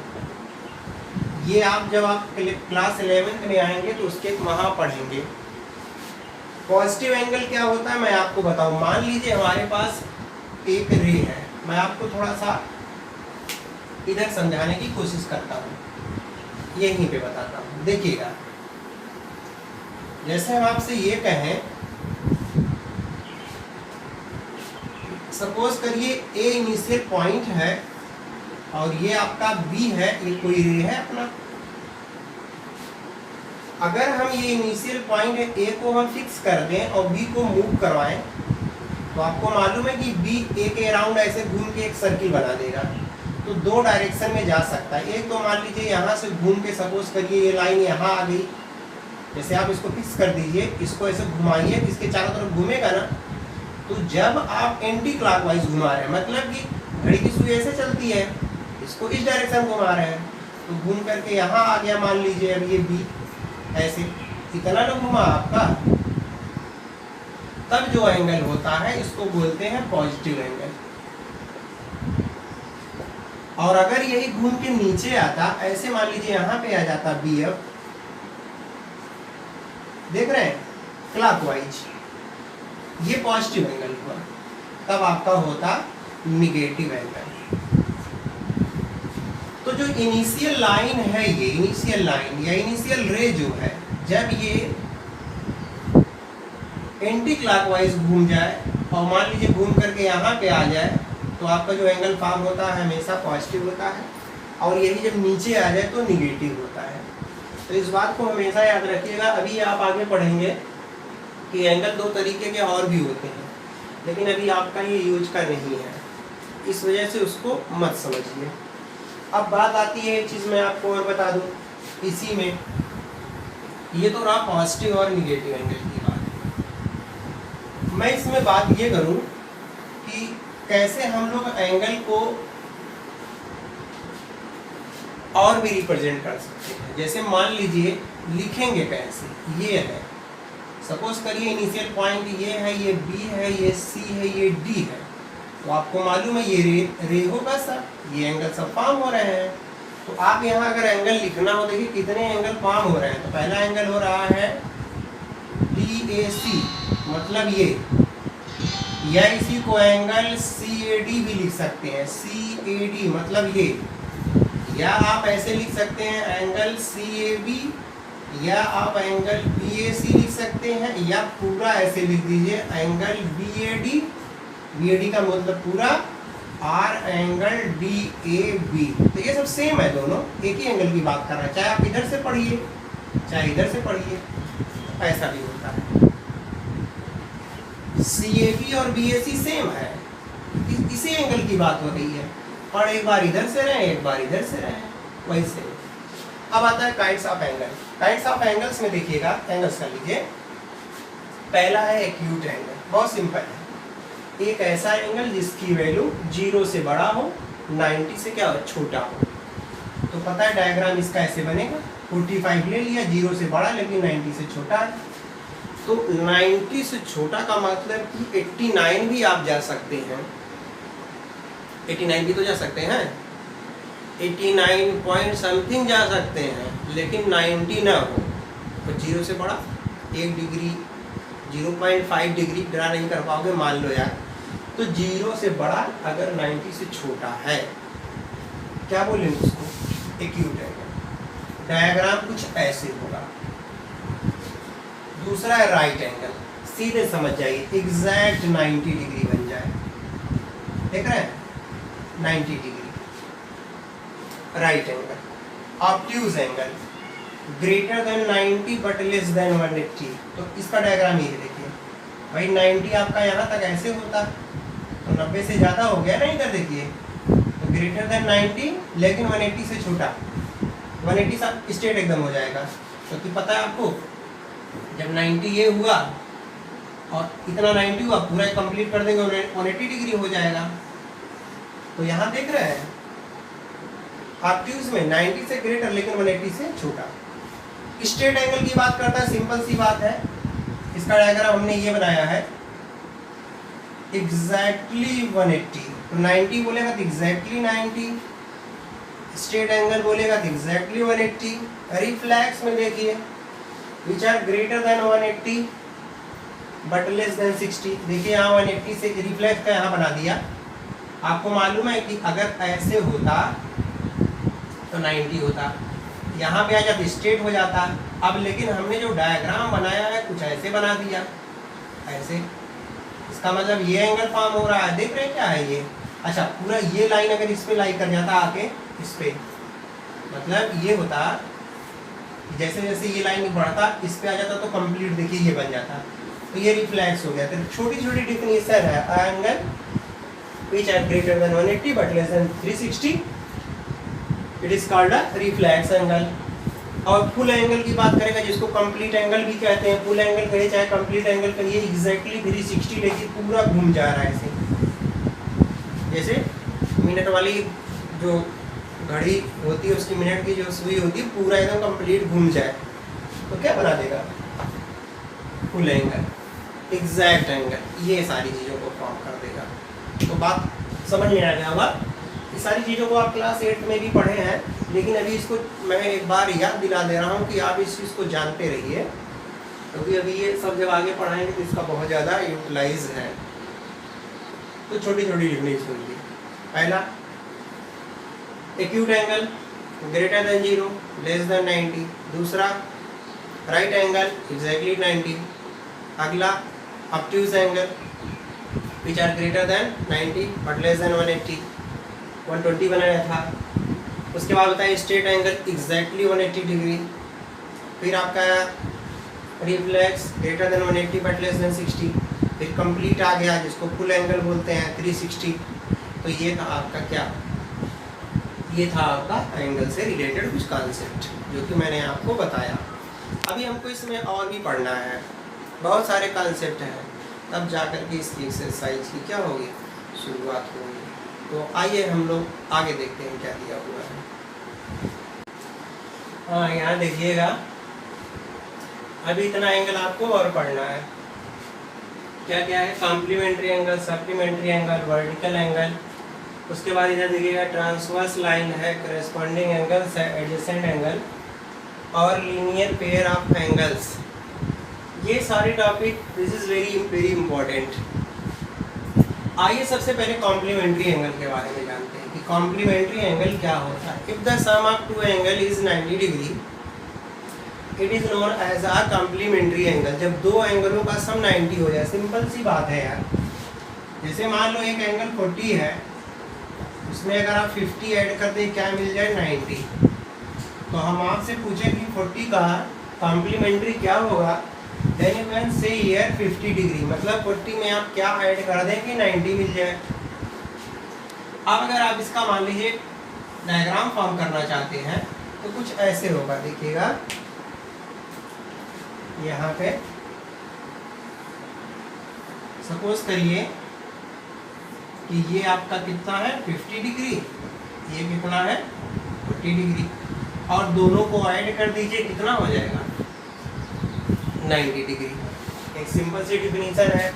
ये आप जब आप क्लास 11th में आएंगे तो उसके वहाँ पढ़ेंगे। पॉजिटिव एंगल क्या होता है मैं आपको बताऊं। मान लीजिए हमारे पास एक रे है, मैं आपको थोड़ा सा इधर समझाने की कोशिश करता हूँ, यहीं पे बताता हूँ, देखिएगा। जैसे हम आपसे ये कहें, सपोज करिए ए इनिशियल पॉइंट है और ये आपका बी है, ये कोई रे है अपना। अगर हम ये इनिशियल पॉइंट है ए को हम फिक्स कर दें और बी को मूव करवाएं, तो आपको मालूम है कि बी ए के अराउंड ऐसे घूम के एक सर्किल बना देगा। तो दो डायरेक्शन में जा सकता है। एक तो मान लीजिए यहाँ से घूम के सपोज करिए ये लाइन यहाँ आ गई, जैसे आप इसको फिक्स कर दीजिए, इसको ऐसे घुमाइए, इसके चारों तरफ घूमेगा ना। तो जब आप एंटी क्लॉकवाइज घुमा रहे हैं, मतलब कि घड़ी की सुई ऐसे चलती है, इसको इस डायरेक्शन घुमा रहे हैं, तो घूम करके यहाँ आ गया मान लीजिए अब ये बी, ऐसे इतना ना घुमा आपका, तब जो एंगल होता है इसको बोलते हैं पॉजिटिव एंगल। और अगर यही घूम के नीचे आता, ऐसे मान लीजिए यहाँ पे आ जाता बी, अब देख रहे हैं क्लॉकवाइज, ये पॉजिटिव एंगल हुआ, तब आपका होता निगेटिव एंगल। तो जो इनिशियल लाइन है, ये इनिशियल लाइन या इनिशियल रे जो है, जब ये एंटी क्लॉकवाइज घूम जाए और मान लीजिए घूम करके यहाँ पे आ जाए, तो आपका जो एंगल फॉर्म होता है हमेशा पॉजिटिव होता है, और यही जब नीचे आ जाए तो निगेटिव होता है। तो इस बात को हमेशा याद रखिएगा। अभी आप आगे पढ़ेंगे कि एंगल दो तरीके के और भी होते हैं, लेकिन अभी आपका ये यूज का नहीं है, इस वजह से उसको मत समझिए। अब बात आती है, एक चीज़ मैं आपको और बता दूं इसी में, ये तो रहा पॉजिटिव और निगेटिव एंगल की बात। मैं इसमें बात ये करूं कि कैसे हम लोग एंगल को और भी रिप्रेजेंट कर सकते हैं। जैसे मान लीजिए लिखेंगे कैसे, ये है, सपोज करिए इनिशियल पॉइंट ये है, ये बी है, ये सी है, ये डी है, तो आपको मालूम है ये रे होगा सर, ये एंगल सब फॉर्म हो रहे हैं। तो आप यहाँ अगर एंगल लिखना हो, देखिए कितने एंगल फॉर्म हो रहे हैं। तो पहला एंगल हो रहा है DAC, मतलब ये, या इसी को एंगल CAD भी लिख सकते हैं, CAD मतलब ये, या आप ऐसे लिख सकते हैं एंगल CAB, या आप एंगल BAC लिख सकते हैं, या पूरा ऐसे लिख दीजिए एंगल BAD का मतलब पूरा, और एंगल DAB। तो ये सब सेम है, दोनों एक ही एंगल की बात कर रहे हैं, चाहे आप इधर से पढ़िए चाहे इधर से पढ़िए, ऐसा भी होता है। CAB और BAC सेम है, इसी एंगल की बात हो रही है, और एक बार इधर से रहे एक बार इधर से रहे, वही सेम। अब आता है kinds of angle. Kinds of angles में देखिएगा, एंगल्स कर लीजिए। पहला है एक्यूट एंगल, बहुत सिंपल है, एक ऐसा एंगल जिसकी वैल्यू 0 से बड़ा हो, 90 से क्या छोटा हो। तो पता है डायग्राम इसका ऐसे बनेगा, 45 ले लिया, 0 से बड़ा लेकिन 90 से छोटा है। तो 90 से छोटा का मतलब कि 89 भी आप जा सकते हैं, 89 भी तो जा सकते हैं, 89 पॉइंट समथिंग जा सकते हैं, लेकिन 90 ना हो। तो 0 से बड़ा 1 डिग्री, 0.5 डिग्री ड्रा नहीं कर पाओगे मान लो यार। तो 0 से बड़ा अगर 90 से छोटा है, क्या बोलेंगे उसको? Acute angle. डायग्राम कुछ ऐसे होगा। दूसरा है राइट एंगल, सीधे समझ जाइए एग्जैक्ट 90 डिग्री बन जाए। देख रहे हैं 90 degree right angle. Obtuse angle greater than 90 but less then 180। तो इसका डायग्राम ये देखिए भाई 90 आपका यहाँ तक ऐसे होता तो 90 से ज़्यादा हो गया ना, इधर देखिए तो ग्रेटर देन 90 लेकिन 180 से छोटा, 180 सा स्ट्रेट एकदम हो जाएगा। क्योंकि पता है आपको जब 90 ये हुआ और इतना 90 हुआ पूरा कंप्लीट कर देंगे 180 डिग्री हो जाएगा। तो यहाँ देख रहे हैं ऑब्ट्यूज में 90 से ग्रेटर लेकिन 180 से छोटा। स्ट्रेट एंगल की बात करता है, सिंपल सी बात है। इसका डायग्राम हमने ये बनाया है एग्जैक्टली 180। तो 90 बोलेगा तो एग्जैक्टली 90, स्ट्रेट एंगल बोलेगा तो एग्जैक्टली 180। रिफ्लेक्स में देखिए which are greater than 180 but less than 60। देखिए यहाँ 180 से रिफ्लेक्स का यहाँ बना दिया। आपको मालूम है कि अगर ऐसे होता तो 90 होता, यहाँ पे आ जाता स्ट्रेट हो जाता। अब लेकिन हमने जो डायग्राम बनाया है कुछ ऐसे बना दिया, ऐसे। इसका मतलब ये एंगल फॉर्म हो रहा है। देख रहे हैं क्या है ये? अच्छा पूरा ये लाइन अगर इस पे लाई कर जाता आके इस पे, मतलब ये होता जैसे जैसे ये लाइन बढ़ता इस पे आ जाता तो कंप्लीट देखिए ये बन जाता। तो ये रिफ्लेक्स हो गया। तो छोटी छोटी डिफिनेशन है angle which are greater than 180 but less than 360 it is called a reflex angle। और फुल एंगल की बात करेगा जिसको कंप्लीट एंगल भी कहते हैं, फुल एंगल कहे चाहे कंप्लीट एंगल कहिए, एग्जैक्टली 360 लेकिन पूरा घूम जा रहा है ऐसे। जैसे मिनट वाली जो घड़ी होती है उसकी मिनट की जो सुई होती है पूरा एकदम कंप्लीट घूम जाए तो क्या बना देगा? फुल एंगल, एग्जैक्ट एंगल, ये सारी चीज़ों को फॉर्म कर देगा। तो बात समझ में आ गया होगा। ये सारी चीज़ों को आप क्लास 8 में भी पढ़े हैं, लेकिन अभी इसको मैं एक बार याद दिला दे रहा हूँ कि आप इस चीज़ को जानते रहिए, क्योंकि अभी ये सब जब आगे पढ़ाएंगे तो इसका बहुत ज़्यादा यूटिलाइज है। तो छोटी छोटी डिफिनेशन सुनिए। पहला acute angle greater than 0 less than 90। दूसरा राइट एंगल एग्जैक्टली 90। अगला obtuse angle which are greater than 90 but less than 180, 120 बनाया था। उसके बाद बताया स्ट्रेट एंगल एग्जैक्टली 180 डिग्री। फिर आपका reflex greater than 180 but less than 60। फिर कंप्लीट आ गया जिसको फुल एंगल बोलते हैं 360। तो ये था आपका क्या? ये था आपका एंगल से रिलेटेड कुछ कॉन्सेप्ट जो कि मैंने आपको बताया। अभी हमको इसमें और भी पढ़ना है, बहुत सारे कॉन्सेप्ट हैं, तब जाकर के इसकी एक्सरसाइज की क्या होगी? शुरुआत होगी। तो आइए हम लोग आगे देखते हैं क्या दिया हुआ है। हाँ यहाँ देखिएगा, अभी इतना एंगल आपको और पढ़ना है। क्या क्या है? Complementary angle, supplementary angle, vertical angle. उसके बाद इधर देखिएगा ट्रांसवर्स लाइन है, करेस्पॉन्डिंग एंगल्स है, एडजेसेंट एंगल और लीनियर पेयर ऑफ एंगल्स। ये सारे topic this is very important. आइए सबसे पहले कॉम्प्लीमेंट्री एंगल के बारे में जानते हैं कि कॉम्प्लीमेंट्री एंगल क्या होता है। If the sum of two angle is 90 degree it is known as a complementary angle. जब दो एंगलों का सम 90 हो जाए, सिंपल सी बात है यार। जैसे मान लो एक एंगल 40 है, उसमें अगर आप 50 ऐड कर दें क्या मिल जाए? 90। तो हम आपसे पूछे कि 40 का कॉम्प्लीमेंट्री क्या होगा? Then you can say here 50 degree, मतलब 40 में आप क्या ऐड कर दें कि 90 मिल जाए। अब अगर आप इसका मान लीजिए डायग्राम फॉर्म करना चाहते हैं तो कुछ ऐसे होगा। देखिएगा यहाँ पे सपोज करिए कि ये आपका कितना है? 50 डिग्री, ये कितना है? 40 डिग्री, और दोनों को ऐड कर दीजिए, कितना हो जाएगा? 90 डिग्री। एक सिंपल सी डिफिनेशन है।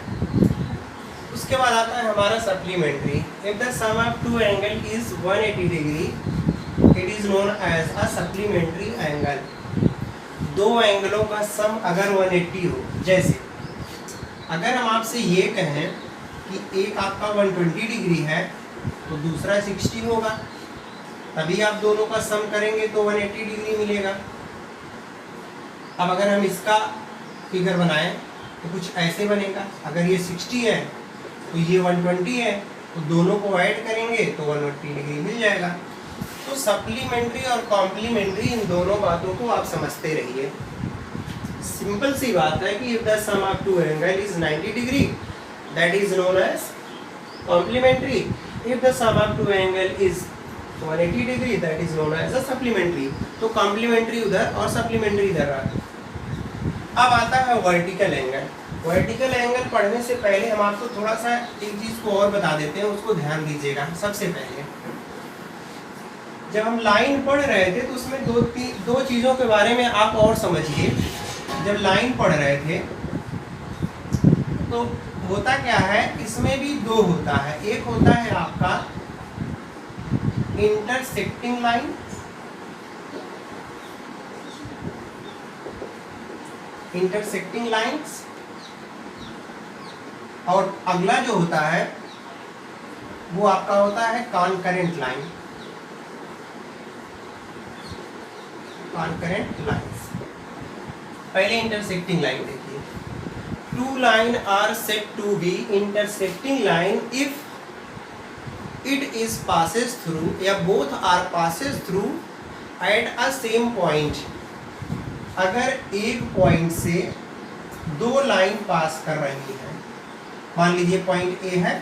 उसके बाद आता है हमारा supplementary. If the sum of two angle is 180 degree it is known as a supplementary angle. दो एंगलों का सम अगर 180 हो, जैसे अगर हम आपसे ये कहें कि एक आपका 120 डिग्री है तो दूसरा 60 होगा, तभी आप दोनों का सम करेंगे तो 180 डिग्री मिलेगा। अब अगर हम इसका फिगर बनाएं तो कुछ ऐसे बनेगा। अगर ये 60 है तो ये 120 है, तो दोनों को ऐड करेंगे तो 180 डिग्री मिल जाएगा। तो सप्लीमेंट्री और कॉम्प्लीमेंट्री इन दोनों बातों को आप समझते रहिए। सिंपल सी बात है कि if the sum of two angle is 90 degree that is known as complementary, if the sum of two angle is 180 degree that is known as a supplementary. तो कॉम्प्लीमेंट्री उधर और सप्लीमेंट्री इधर आ। अब आता है वर्टिकल एंगल। वर्टिकल एंगल पढ़ने से पहले हम आपको थोड़ा सा एक चीज को और बता देते हैं, उसको ध्यान दीजिएगा। सबसे पहले जब हम लाइन पढ़ रहे थे तो उसमें दो चीजों के बारे में आप और समझिए। जब लाइन पढ़ रहे थे तो होता क्या है, इसमें भी दो होता है। एक होता है आपका इंटरसेक्टिंग लाइन, इंटरसेक्टिंग लाइंस, और अगला जो होता है वो आपका होता है कॉन्करेंट लाइन, कॉन्करेंट लाइंस। पहले इंटरसेक्टिंग लाइन देखिए। Two line are said to be intersecting line if it is passes through या both are passes through at a same point. अगर एक पॉइंट से दो लाइन पास कर रही है, मान लीजिए पॉइंट ए है,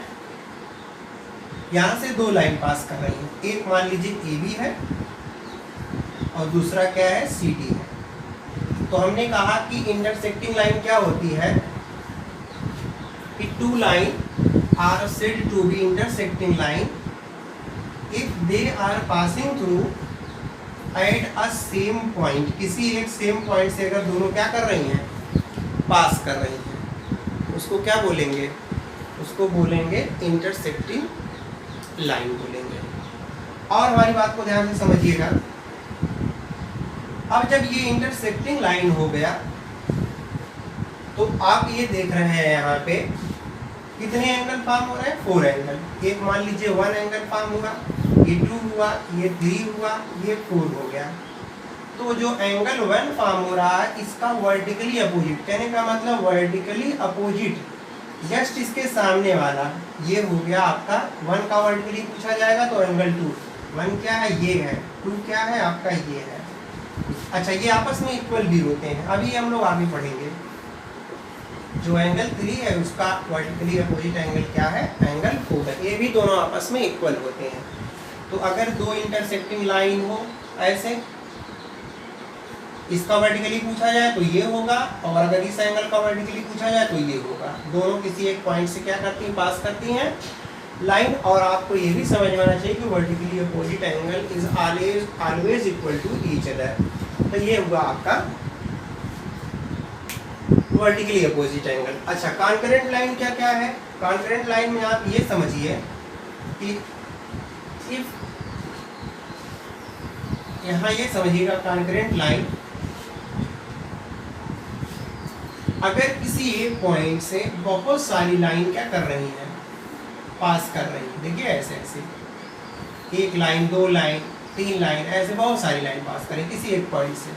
यहां से दो लाइन पास कर रही है, एक मान लीजिए ए बी है और दूसरा क्या है सी डी है। तो हमने कहा कि इंटरसेक्टिंग लाइन क्या होती है कि two line are said to be intersecting line if they are passing through at a same point. किसी एक सेम पॉइंट से अगर दोनों क्या कर रही हैं, पास कर रही हैं, उसको क्या बोलेंगे, उसको बोलेंगे इंटरसेक्टिंग लाइन बोलेंगे। और हमारी बात को ध्यान से समझिएगा। अब जब ये इंटरसेक्टिंग लाइन हो गया तो आप ये देख रहे हैं यहाँ पे कितने एंगल फॉर्म हो रहे हैं, 4 एंगल। एक मान लीजिए 1 एंगल फॉर्म हुआ, ये 2 हुआ, ये 3 हुआ, ये 4 हो गया। तो जो एंगल 1 फॉर्म हो रहा है इसका वर्टिकली अपोजिट, कहने का मतलब वर्टिकली अपोजिट जस्ट इसके सामने वाला ये हो गया आपका 1 का वर्टिकली पूछा जाएगा तो एंगल 2। 1 क्या है, ये है, 2 क्या है आपका, ये है। अच्छा, ये आपस में इक्वल भी होते हैं, अभी हम लोग आगे पढ़ेंगे। जो एंगल 3 है उसका वर्टिकली अपोजिट एंगल क्या है, एंगल 4 है। ये भी दोनों आपस में इक्वल होते हैं। तो अगर दो इंटरसेक्टिंग लाइन हो ऐसे, इसका वर्टिकली पूछा जाए तो ये होगा, और अगर इस एंगल का वर्टिकली पूछा जाए तो ये होगा। दोनों किसी एक पॉइंट से क्या करती हैं, पास करती हैं लाइन। और आपको ये भी समझ में आना चाहिए कि vertically opposite angle is always equal to each other. तो ये हुआ आपका वर्टिकली अपोजिट एंगल। अच्छा, कॉन्करेंट लाइन क्या क्या है। कॉन्करेंट लाइन में आप ये समझिए कि इफ यहाँ ये समझिएगा कॉन्करेंट लाइन अगर किसी एक पॉइंट से बहुत सारी लाइन क्या कर रही है, पास कर रही है। देखिए ऐसे ऐसे एक लाइन, 2 लाइन, 3 लाइन, ऐसे बहुत सारी लाइन पास करें किसी एक पॉइंट से,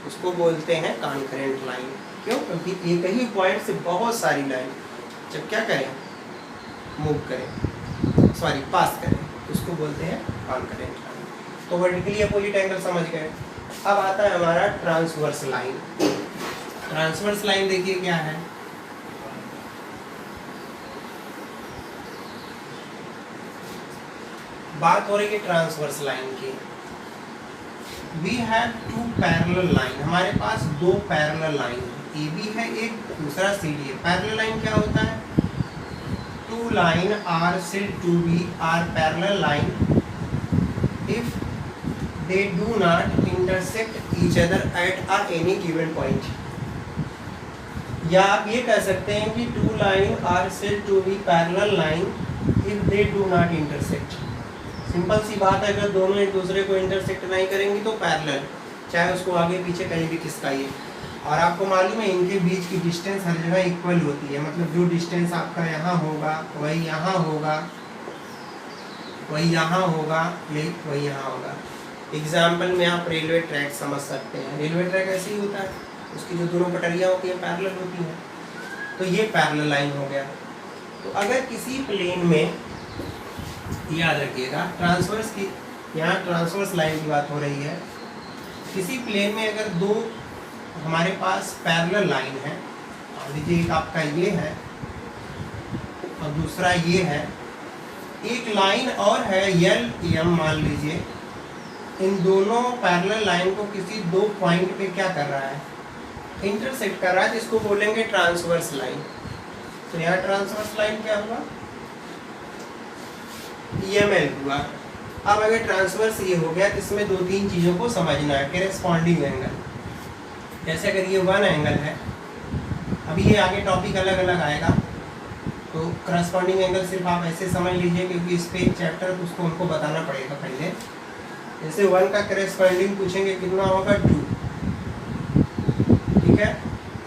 उसको बोलते हैं कॉन्करेंट लाइन। क्यों, क्योंकि एक ही पॉइंट से बहुत सारी लाइन जब क्या करें, मूव करें, सॉरी पास करें, उसको बोलते हैं कॉन्करेंट लाइन। तो वर्टिकली अपोजिट एंगल समझ गए। अब आता है हमारा ट्रांसवर्स लाइन। ट्रांसवर्स लाइन देखिए क्या है। बात हो रही है ट्रांसवर्स लाइन की। वी हैव 2 पैरेलल लाइन, हमारे पास 2 पैरेलल लाइन है, ए बी है एक, दूसरा सी डी है। पैरेलल लाइन क्या होता है, 2 line are said to be are parallel line if they do not intersect each other at a any given point. या आप ये कह सकते हैं कि 2 line are said to be parallel line if they do not intersect. Simple सी बात है, अगर दोनों एक दूसरे को इंटरसेक्ट नहीं करेंगी तो पैरेलल, चाहे उसको आगे पीछे कहीं भी खिसकाइए। और आपको मालूम है इनके बीच की डिस्टेंस हर जगह इक्वल होती है, मतलब जो डिस्टेंस आपका यहाँ होगा वही यहाँ होगा, वही यहाँ होगा, यही वही यहाँ होगा। एग्जाम्पल में आप रेलवे ट्रैक समझ सकते हैं। रेलवे ट्रैक ऐसे ही होता है, उसकी जो दोनों पटरियाँ होती हैं पैरेलल होती हैं। तो ये पैरेलल लाइन हो गया। तो अगर किसी प्लेन में, याद रखिएगा ट्रांसवर्स की, यहाँ ट्रांसवर्स लाइन की बात हो रही है, किसी प्लेन में अगर दो हमारे पास पैरेलल लाइन है, मान लीजिए एक आपका ये है और दूसरा ये है, एक लाइन और है यल एम मान लीजिए, इन दोनों पैरेलल लाइन को किसी दो पॉइंट पे क्या कर रहा है, इंटरसेक्ट कर रहा है, जिसको बोलेंगे ट्रांसवर्स लाइन। तो यहाँ ट्रांसवर्स लाइन क्या हुआ, EML हुआ। अब अगर ट्रांसवर्स ये हो गया तो इसमें दो तीन चीज़ों को समझना है, करेस्पॉन्डिंग एंगल। जैसे अगर ये वन एंगल है, अभी ये आगे टॉपिक अलग अलग आएगा, तो करस्पॉन्डिंग एंगल सिर्फ आप ऐसे समझ लीजिए क्योंकि इस पे एक चैप्टर उसको उनको बताना पड़ेगा पहले। जैसे वन का करस्पॉन्डिंग पूछेंगे कितना होगा, 2, ठीक है।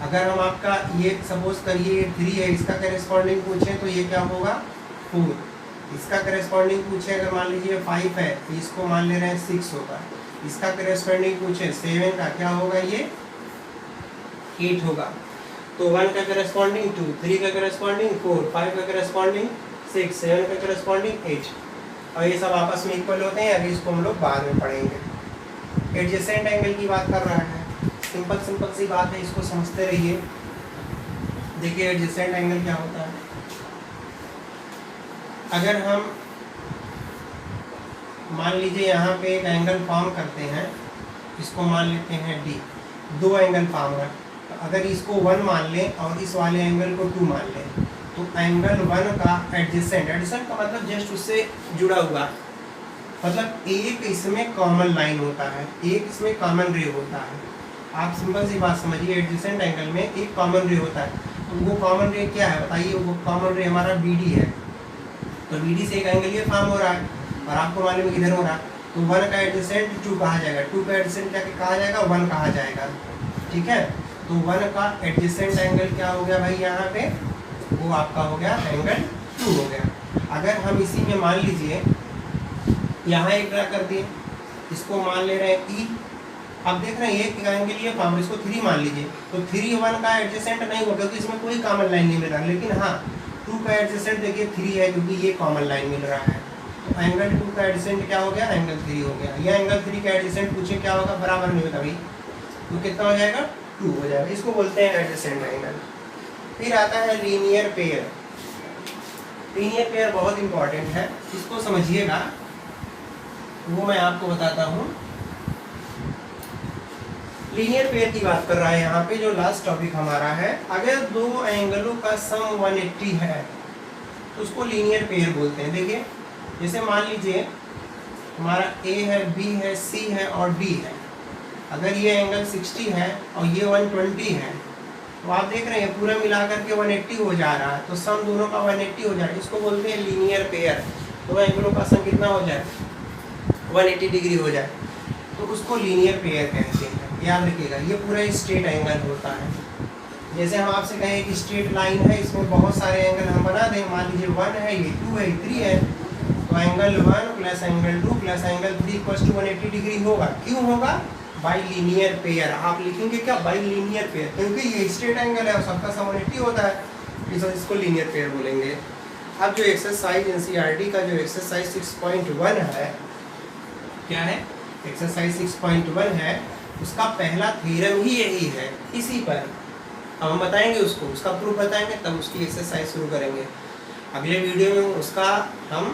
अगर हम आपका ये सपोज करिए 3 है, इसका करस्पॉन्डिंग पूछें तो ये क्या होगा, 4। इसका करस्पॉन्डिंग पूछे अगर मान लीजिए 5 है तो इसको मान ले रहे हैं 6 होगा। इसका करस्पॉन्डिंग पूछे 7 का क्या होगा, ये 8 होगा। तो 1 का करस्पॉन्डिंग 2, 3 का करस्पॉन्डिंग 4, 5 का करस्पॉन्डिंग 6, 7 का करस्पॉन्डिंग 8। और ये सब आपस में इक्वल होते हैं, अभी इसको हम लोग बाद में पढ़ेंगे। एडजेसेंट एंगल की बात कर रहा है, सिंपल सी बात है, इसको समझते रहिए। देखिए एडजेसेंट एंगल क्या होता है। अगर हम मान लीजिए यहाँ पे एक एंगल फॉर्म करते हैं, इसको मान लेते हैं D, दो एंगल फॉर्म है, अगर इसको 1 मान लें और इस वाले एंगल को 2 मान लें, तो एंगल 1 का एडजेसेंट का मतलब जस्ट उससे जुड़ा हुआ, मतलब एक इसमें कॉमन लाइन होता है, एक इसमें कॉमन रे होता है। आप सिंपल सी बात समझिए, एडजेसेंट एंगल में एक कॉमन रे होता है। तो वो कॉमन रे क्या है बताइए, वो कॉमन रे हमारा BD है। तो BD से एक एंगल ये फॉर्म हो रहा है और आपको मालूम है किधर हो रहा है, तो 1 का एडजेसेंट 2 कहा जाएगा, 2 का एडजेसेंट क्या कहा जाएगा, 1 कहा जाएगा, ठीक है। तो 1 का एडजेसेंट एंगल क्या हो गया भाई, यहाँ पे वो आपका हो गया एंगल 2 हो गया। अगर हम इसी में मान लीजिए यहाँ एक ड्रा कर दिए, इसको मान ले रहे हैं E, अब देख रहे हैं एक एंगल ये फॉर्म, इसको 3 मान लीजिए, तो 3 1 का एडजेसेंट नहीं होगा क्योंकि इसमें कोई कॉमन लाइन नहीं मिल रहा, लेकिन हाँ 2 का एडजेसेंट देखिए 3 है क्योंकि ये कॉमन लाइन मिल रहा है। तो एंगल 2 का एडजेसेंट क्या हो गया, एंगल 3 हो गया। यह एंगल 3 का एडजेसेंट पूछे क्या होगा, बराबर नहीं होता भाई, तो कितना हो जाएगा, 2 हो जाएगा। इसको बोलते हैं एडजेसेंट एंगल। फिर आता है लीनियर पेयर। लीनियर पेयर बहुत इंपॉर्टेंट है, इसको समझिएगा, वो मैं आपको बताता हूँ। लीनियर पेयर की बात कर रहा है यहाँ पे, जो लास्ट टॉपिक हमारा है। अगर दो एंगलों का सम 180 है तो उसको लीनियर पेयर बोलते हैं। देखिए जैसे मान लीजिए हमारा A है, B है, C है और D है। अगर ये एंगल 60 है और ये 120 है, तो आप देख रहे हैं पूरा मिलाकर के 180 हो जा रहा है, तो सम दोनों का 180 हो जाए, इसको बोलते हैं लीनियर पेयर। दो एंगलों का सम कितना हो जाए, 180 डिग्री हो जाए, तो उसको लीनियर पेयर कहते हैं। याद रखिएगा, ये पूरा स्ट्रेट एंगल होता है। जैसे हम आपसे कहें एक स्ट्रेट लाइन है, इसमें बहुत सारे एंगल हम बना दें, मान लीजिए 1 है, ये 2 है, 3 है, तो angle 1 plus angle 2 plus angle 3 equals to 180 degree होगा। क्यों होगा, बाई लीनियर पेयर। आप लिखेंगे क्या, बाई लीनियर पेयर, क्योंकि ये स्ट्रेट एंगल है और सबका सम 180 होता है, इसको लीनियर पेयर बोलेंगे। अब जो एक्सरसाइज NCERT का जो एक्सरसाइज 6.1 है, क्या है, एक्सरसाइज 6.1 है, उसका पहला थ्योरम ही यही है, इसी पर अब हम बताएंगे उसको, उसका प्रूफ बताएंगे, तब उसकी एक्सरसाइज शुरू करेंगे। अगले वीडियो में उसका हम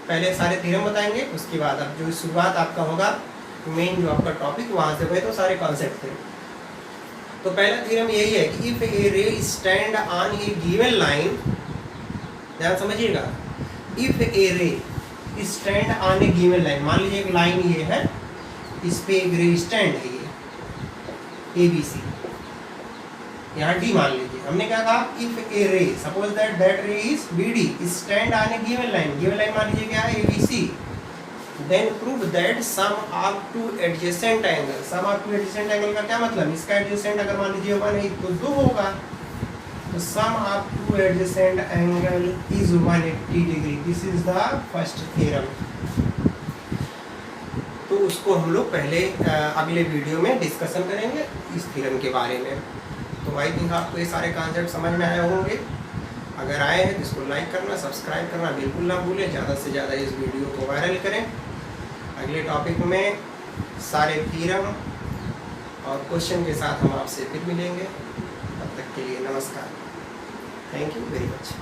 पहले सारे थ्योरम बताएंगे, उसके बाद अब जो शुरुआत आपका होगा मेन जो आपका टॉपिक, वहाँ से वही तो सारे कॉन्सेप्ट थे। तो पहला थ्योरम यही है कि इफ ए रे stand on a given line, ध्यान समझिएगा, इफ ए रे stand on a given line, मान लीजिए एक लाइन ये है, इस पे एक रे स्टैंड है, ये ABC, यहाँ D मान लीजिए। हमने क्या कहा, if a ray, suppose that ray is BD stand on a given line, given line मान लीजिए क्या है, ABC, then prove that sum of two adjacent angle. Sum of two adjacent angle का क्या मतलब, इसका एडजेसेंट अगर मान लीजिए 1 है तो 2 होगा, तो sum of two adjacent angle is 180 degree. This is the first theorem. तो उसको हम लोग पहले अगले वीडियो में डिस्कशन करेंगे इस थ्योरम के बारे में। तो आई थिंक आपको ये सारे कॉन्सेप्ट समझ में आए होंगे। अगर आए हैं तो इसको लाइक करना, सब्सक्राइब करना बिल्कुल ना भूलें। ज़्यादा से ज़्यादा इस वीडियो को वायरल करें। अगले टॉपिक में सारे थ्योरम और क्वेश्चन के साथ हम आपसे फिर मिलेंगे। तब तक के लिए नमस्कार। Thank you very much.